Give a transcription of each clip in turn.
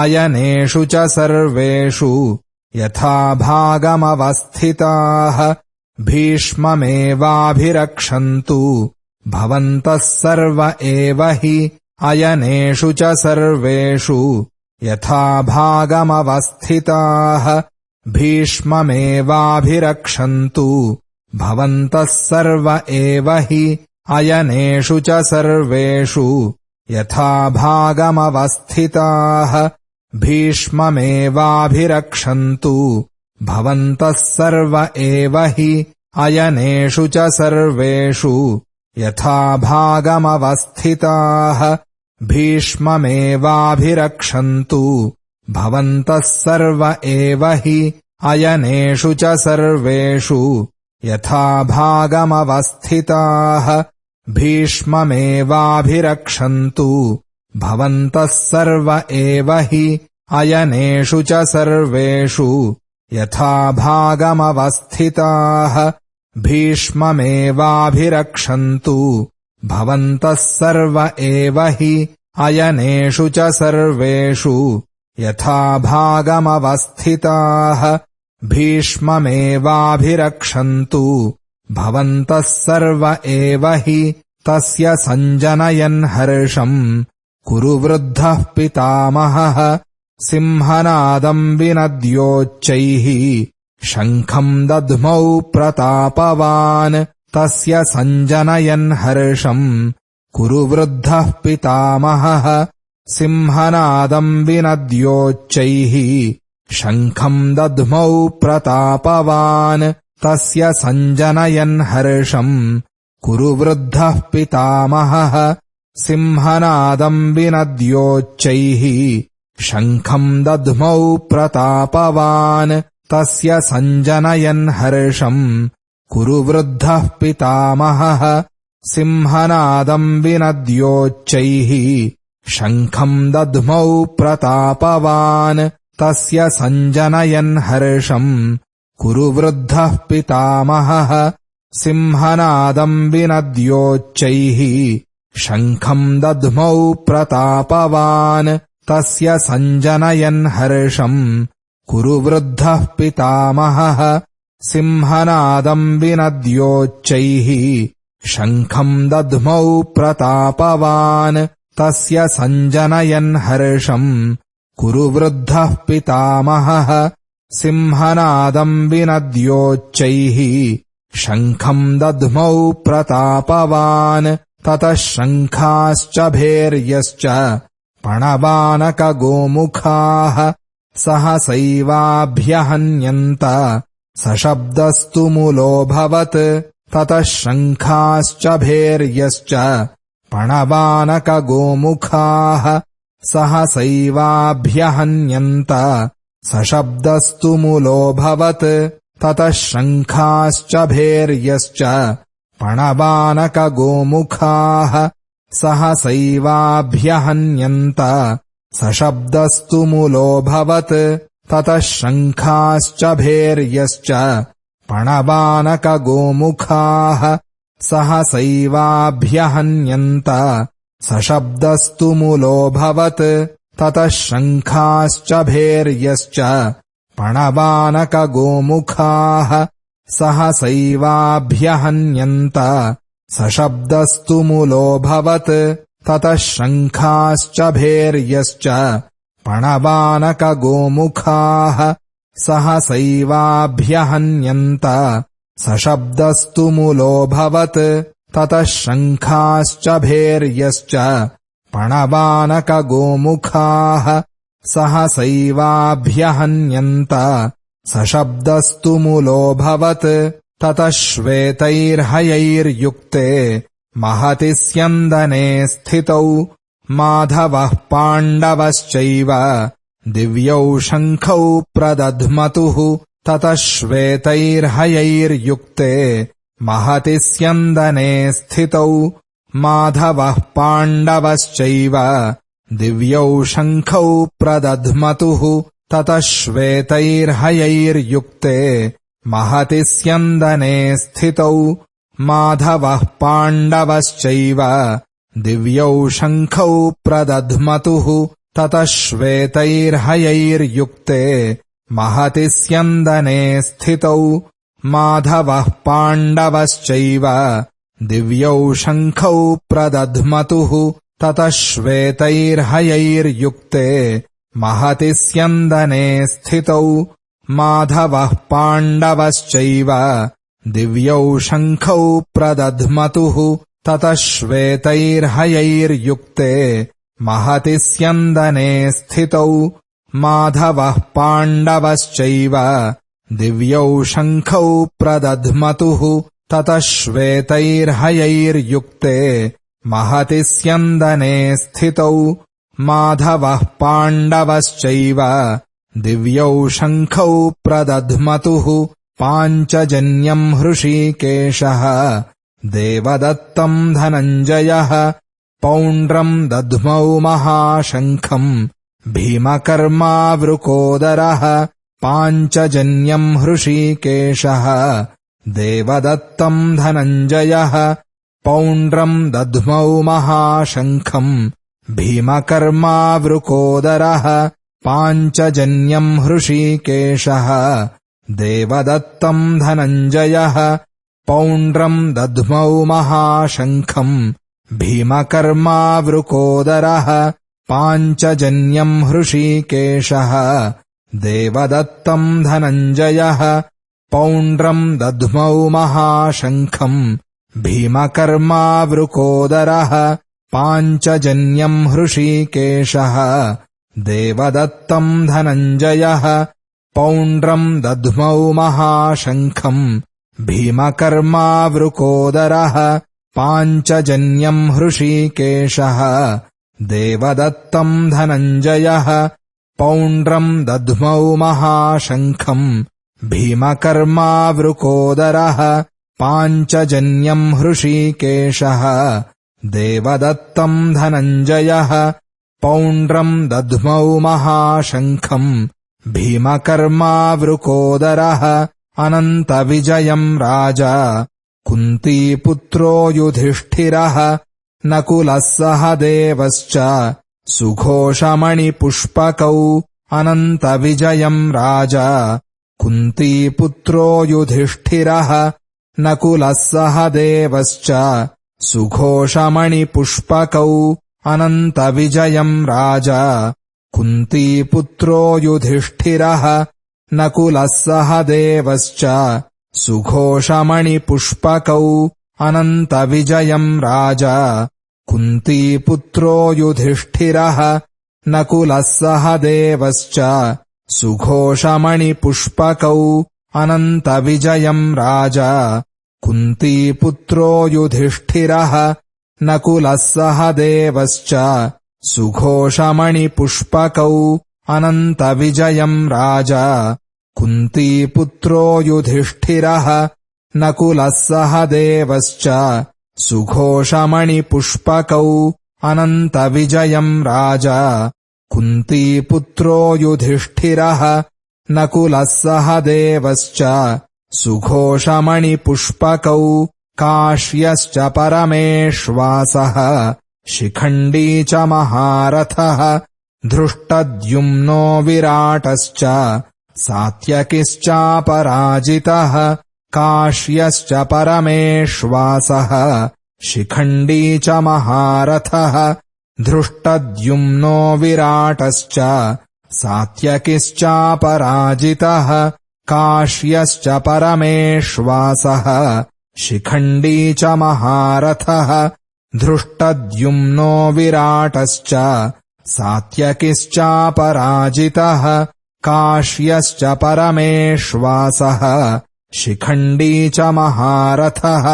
अयनेषु च सर्वेषु यथा भागमवस्थिताः भीष्ममेवाभिरक्षन्तु भवन्तः सर्व एव हि अयनेषु च सर्वेषु यथा भागमवस्थिताः भीष्ममेवाभिरक्षन्तु भवन्तः सर्व एव हि अयनेषु च सर्वेषु यथा भागमवस्थिताः भीष्ममेवाभिरक्षन्तु भवन्तः सर्व एव हि अयनेषु च सर्वेषु यथा भागमवस्थिताः भीष्ममेवाभिरक्षन्तु भवन्तः सर्व एव हि अयनेषु च सर्वेषु यथा भागमवस्थिताः भीष्ममेवाभिरक्षन्तु भवन्तः सर्व एव हि अयनेषु च सर्वेषु यथा भागमवस्थिताः भीष्ममेवाभिरक्षन्तु भवन्तः सर्व एव हि अयनेषु च सर्वेषु यथा भागमवस्थिताः भीष्ममेवाभिरक्षन्तु भवन्तः सर्व एव हि तस्य सञ्जनयन् हर्षम् कुरु वृद्धः पितामहः सिंहनादम् विनद्योच्चैः शङ्खम् दध्मौ प्रतापवान् तस्य सञ्जनयन् हर्षम् कुरु वृद्धः पितामहः सिंहनादम् विनद्योच्चैः शङ्खम् दध्मौ प्रतापवान् तस्य सञ्जनयन् हर्षम् कुरु वृद्धः पितामहः सिंहनादम् विनद्योच्चैः शङ्खम् दध्मौ प्रतापवान् तस्य सञ्जनयन् हर्षम् कुरु वृद्धः पितामहः सिंहनादम् विनद्योच्चैः शङ्खम् दध्मौ प्रतापवान् तस्य सञ्जनयन् हर्षम् कुरु वृद्धः पितामहः सिंहनादम् विनद्योच्चैः शङ्खम् दध्मौ प्रतापवान् तस्य सञ्जनयन् हर्षम् कुरु वृद्धः पितामहः सिंहनादम् विनद्योच्चैः शङ्खम् दध्मौ प्रतापवान् तस्य सञ्जनयन् हर्षम् कुरु वृद्धः पितामहः सिंहनादम् विनद्योच्चैः शङ्खम् दध्मौ प्रतापवान् ततः शङ्खाश्च भैर्यश्च पणवानकगोमुखाः सहसैवाभ्यहन्यन्त सशब्दस्तु मूलोऽभवत् ततः शङ्खाश्च भैर्यश्च पणवानकगोमुखाः सहसैवाभ्यहन्यन्त सशब्दस्तु मूलोऽभवत् ततः शङ्खाश्च भैर्यश्च पणवानकगोमुखाः सहसैवाभ्यहन्यन्त सशब्दस्तु मूलोऽभवत् ततः शङ्खाश्च भैर्यश्च पणवानकगोमुखाः सहसैवाभ्यहन्यन्त सशब्दस्तु मूलोऽभवत् ततः शङ्खाश्च भैर्यश्च पणवानकगोमुखाः सहसैवाभ्यहन्यन्त सशब्दस्तु मूलोऽभवत् ततः शङ्खाश्च भैर्यश्च पणवानकगोमुखाः सहसैवाभ्यहन्यन्त सशब्दस्तु मूलोऽभवत् ततः शङ्खाश्च भैर्यश्च पणवानकगोमुखाः सहसैवाभ्यहन्यन्त सशब्दस्तु मूलोऽभवत् ततः श्वेतैर्हयैर्युक्ते महति स्यन्दने स्थितौ माधवः पाण्डवश्चैव दिव्यौ शङ्खौ प्रदध्मतुः ततः श्वेतैर्हयैर्युक्ते महति स्यन्दने स्थितौ माधवः पाण्डवश्चैव दिव्यौ शङ्खौ प्रदध्मतुः ततः श्वेतैर्हयैर्युक्ते महति स्यन्दने स्थितौ माधवः पाण्डवश्चैव दिव्यौ शङ्खौ प्रदध्मतुः ततः श्वेतैर्हयैर्युक्ते महति स्यन्दने स्थितौ माधवः पाण्डवश्चैव दिव्यौ शङ्खौ प्रदध्मतुः ततः श्वेतैर्हयैर्युक्ते महति स्यन्दने स्थितौ माधवः पाण्डवश्चैव दिव्यौ शङ्खौ प्रदध्मतुः ततः श्वेतैर्हयैर्युक्ते महति स्यन्दने स्थितौ माधवः पाण्डवश्चैव दिव्यौ शङ्खौ प्रदध्मतुः ततः श्वेतैर्हयैर्युक्ते महति स्यन्दने स्थितौ माधवः पाण्डवश्चैव दिव्यौ शङ्खौ प्रदध्मतुः पाञ्चजन्यम् हृषीकेशः देवदत्तम् धनञ्जयः पौण्ड्रम् दध्मौ महाशङ्खम् भीमकर्मावृकोदरः पाञ्चजन्यम् हृषीकेशः देवदत्तम् धनञ्जयः पौण्ड्रम् दध्मौ महाशङ्खम् भीमकर्मावृकोदरः पाञ्चजन्यम् हृषीकेशः देवदत्तम् धनञ्जयः पौण्ड्रम् दध्मौ महाशङ्खम् भीमकर्मावृकोदरः पाञ्चजन्यम् हृषीकेशः देवदत्तम् धनञ्जयः पौण्ड्रम् दध्मौ महाशङ्खम् भीमकर्मावृकोदरः पाञ्चजन्यम् हृषीकेशः देवदत्तम् धनञ्जयः पौण्ड्रम् दध्मौ महाशङ्खम् भीमकर्मावृकोदरः पाञ्चजन्यम् हृषीकेशः देवदत्तम् धनञ्जयः पौण्ड्रम् दध्मौ महाशङ्खम् भीमकर्मावृकोदरः पाञ्चजन्यम् हृषीकेशः देवदत्तम् धनञ्जयः पौण्ड्रम् दध्मौ महाशङ्खम् भीमकर्मावृकोदरः अनन्तविजयम् राजा कुन्तीपुत्रो युधिष्ठिरः नकुलः सहदेवश्च सुघोषमणिपुष्पकौ अनन्तविजयम् राजा कुन्तीपुत्रो युधिष्ठिरः नकुलः सहदेवश्च सुघोषमणिपुष्पकौ अनन्तविजयम् राजा कुन्तीपुत्रो युधिष्ठिरः नकुलः सहदेवश्च सुघोषमणिपुष्पकौ अनन्तविजयम् राजा कुन्तीपुत्रो युधिष्ठिरः नकुलः सहदेवश्च सुघोषमणिपुष्पकौ अनन्तविजयम् राजा कुन्तीपुत्रो युधिष्ठिरः नकुलः सहदेवश्च सुघोषमणिपुष्पकौ अनन्तविजयम् राजा कुन्तीपुत्रो युधिष्ठिरः नकुलः सहदेवश्च सुघोषमणिपुष्पकौ अनन्तविजयम् राजा कुन्तीपुत्रो युधिष्ठिरः नकुलः सहदेवश्च सुघोषमणिपुष्पकौ काश्यश्च परमेश्वासः शिखण्डी च महारथः धृष्टद्युम्नो विराटश्च सात्यकिश्चापराजितः काश्यश्च परमेश्वासः शिखण्डी च महारथः धृष्टद्युम्नो विराटश्च सात्यकिश्चापराजितः काश्यश्च परमेश्वासः शिखण्डी च महारथः धृष्टद्युम्नो विराटश्च सात्यकिश्चापराजितः काश्यश्च परमेश्वासः शिखण्डी च महारथः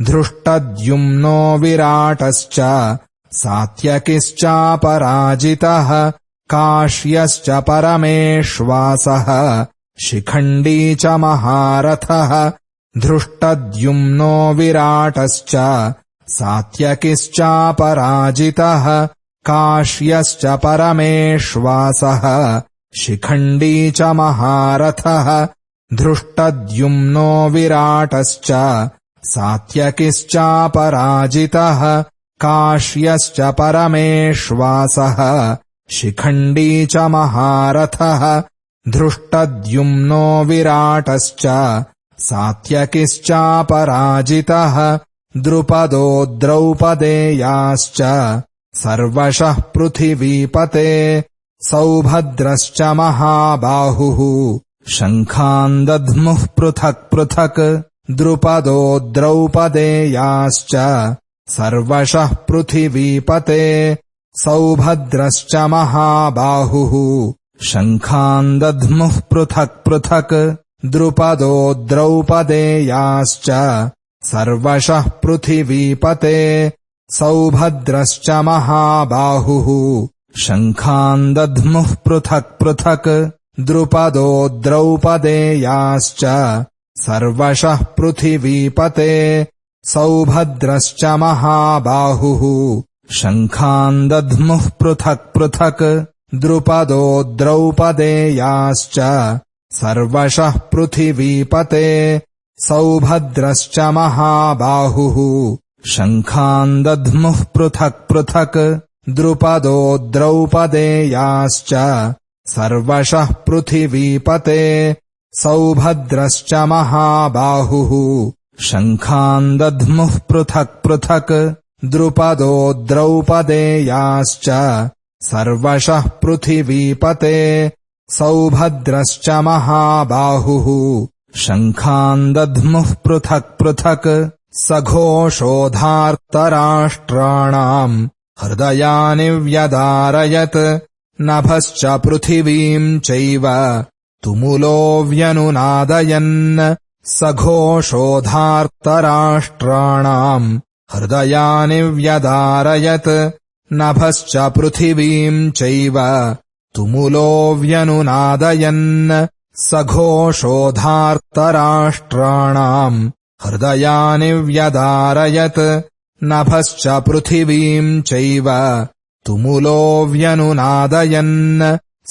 धृष्टद्युम्नो विराटश्च सात्यकिश्चापराजितः काश्यश्च परमेश्वासः शिखण्डी च महारथः धृष्टद्युम्नो विराटश्च सात्यकिश्चापराजितः काश्यश्च परमेश्वासः शिखण्डी च महारथः धृष्टद्युम्नो विराटश्च सात्यकिश्चापराजितः काश्यश्च परमेश्वासः शिखण्डी च महारथः धृष्टद्युम्नो विराटश्च सात्यकिश्चापराजितः द्रुपदो द्रौपदेयाश्च सर्वशः पृथिवीपते सौभद्रश्च महाबाहुः शङ्खान् दध्मुः पृथक् पृथक् द्रुपदो द्रौपदेयाश्च सर्वशः पृथिवीपते सौभद्रश्च महाबाहुः शङ्खान् दध्मुः पृथक् पृथक् द्रुपदो द्रौपदेयाश्च सर्वशः पृथिवीपते सौभद्रश्च महाबाहुः शङ्खान् दध्मुः पृथक् पृथक् द्रुपदो द्रौपदेयाश्च सर्वशः पृथिवीपते सौभद्रश्च महाबाहुः शङ्खान् दध्मुः पृथक् पृथक् द्रुपदो द्रौपदेयाश्च सर्वशः पृथिवीपते सौभद्रश्च महाबाहुः शङ्खान् दध्मुः पृथक् पृथक् द्रुपदो द्रौपदेयाश्च सर्वशः पृथिवीपते सौभद्रश्च महाबाहुः शङ्खान् दध्मुः पृथक् पृथक् द्रुपदो द्रौपदेयाश्च सर्वशः पृथिवीपते सौभद्रश्च महाबाहुः शङ्खान् दध्मुः पृथक् पृथक् सघोषोधार्तराष्ट्राणाम् हृदयानि व्यदारयत् नभश्च पृथिवीम् चैव तुमुलो व्यनुनादयन् सघोषोधार्तराष्ट्राणाम् हृदयानि व्यदारयत् नभश्च पृथिवीम् चैव तुमुलो व्यनुनादयन् सघोषोधार्तराष्ट्राणाम् हृदयानि व्यदारयत् नभश्च पृथिवीम् चैव तुमुलो व्यनुनादयन्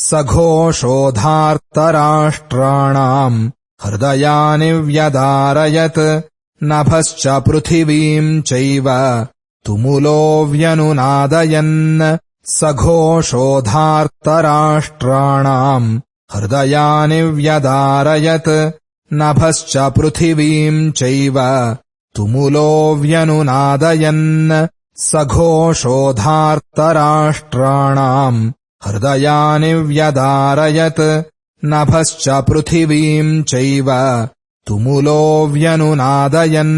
सघोषोधार्तराष्ट्राणाम् हृदयानि व्यदारयत् नभश्च पृथिवीम् चैव तुमुलो व्यनुनादयन् सघोषोधार्तराष्ट्राणाम् हृदयानि व्यदारयत् नभश्च पृथिवीम् चैव तुमुलो व्यनुनादयन् सघोषोधार्तराष्ट्राणाम् हृदयानि व्यदारयत् नभश्च पृथिवीम् चैव तुमुलो व्यनुनादयन्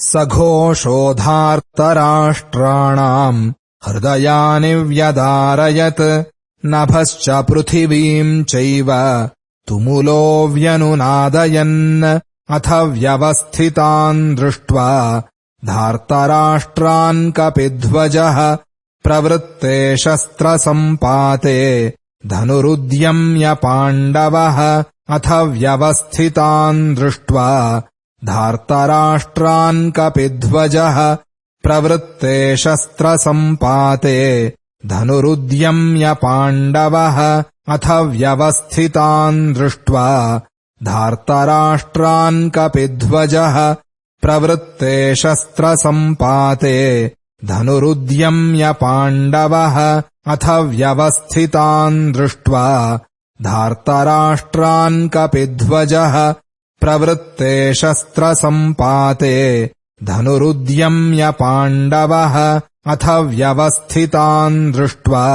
सघोषोधार्तराष्ट्राणाम् हृदयानि व्यदारयत् नभश्च पृथिवीम् चैव तुमुलो व्यनुनादयन् अथ व्यवस्थितान् दृष्ट्वा धार्तराष्ट्रान् कपिध्वजः प्रवृत्ते शस्त्रसम्पाते धनुरुद्यम्य पाण्डवः अथ व्यवस्थितान् दृष्ट्वा धार्तराष्ट्रान् कपिध्वजः प्रवृत्ते शस्त्रसम्पाते धनुरुद्यम्य पाण्डवः अथ व्यवस्थितान् दृष्ट्वा धार्तराष्ट्रान् कपिध्वजः प्रवृत्ते शस्त्रसम्पाते धनुरुद्यम्य पाण्डवः अथ व्यवस्थितान् दृष्ट्वा धार्तराष्ट्रान् कपिध्वजः प्रवृत्ते शस्त्रसम्पाते धनुरुद्यम्य पाण्डवः अथ व्यवस्थितान् दृष्ट्वा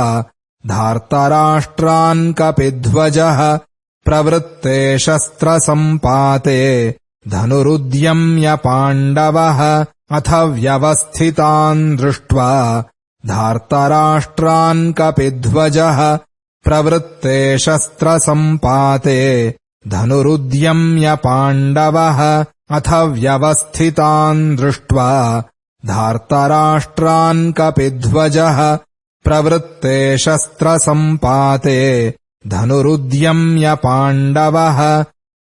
धार्तराष्ट्रान् कपिध्वजः प्रवृत्ते शस्त्रसम्पाते धनुरुद्यम्य पाण्डवः अथ व्यवस्थितान् दृष्ट्वा धार्तराष्ट्रान् कपिध्वजः प्रवृत्ते शस्त्रसम्पाते धनुरुद्यम्य पाण्डवः अथ व्यवस्थितान् दृष्ट्वा धार्तराष्ट्रान् कपिध्वजः प्रवृत्ते शस्त्रसम्पाते धनुरुद्यम्य पाण्डवः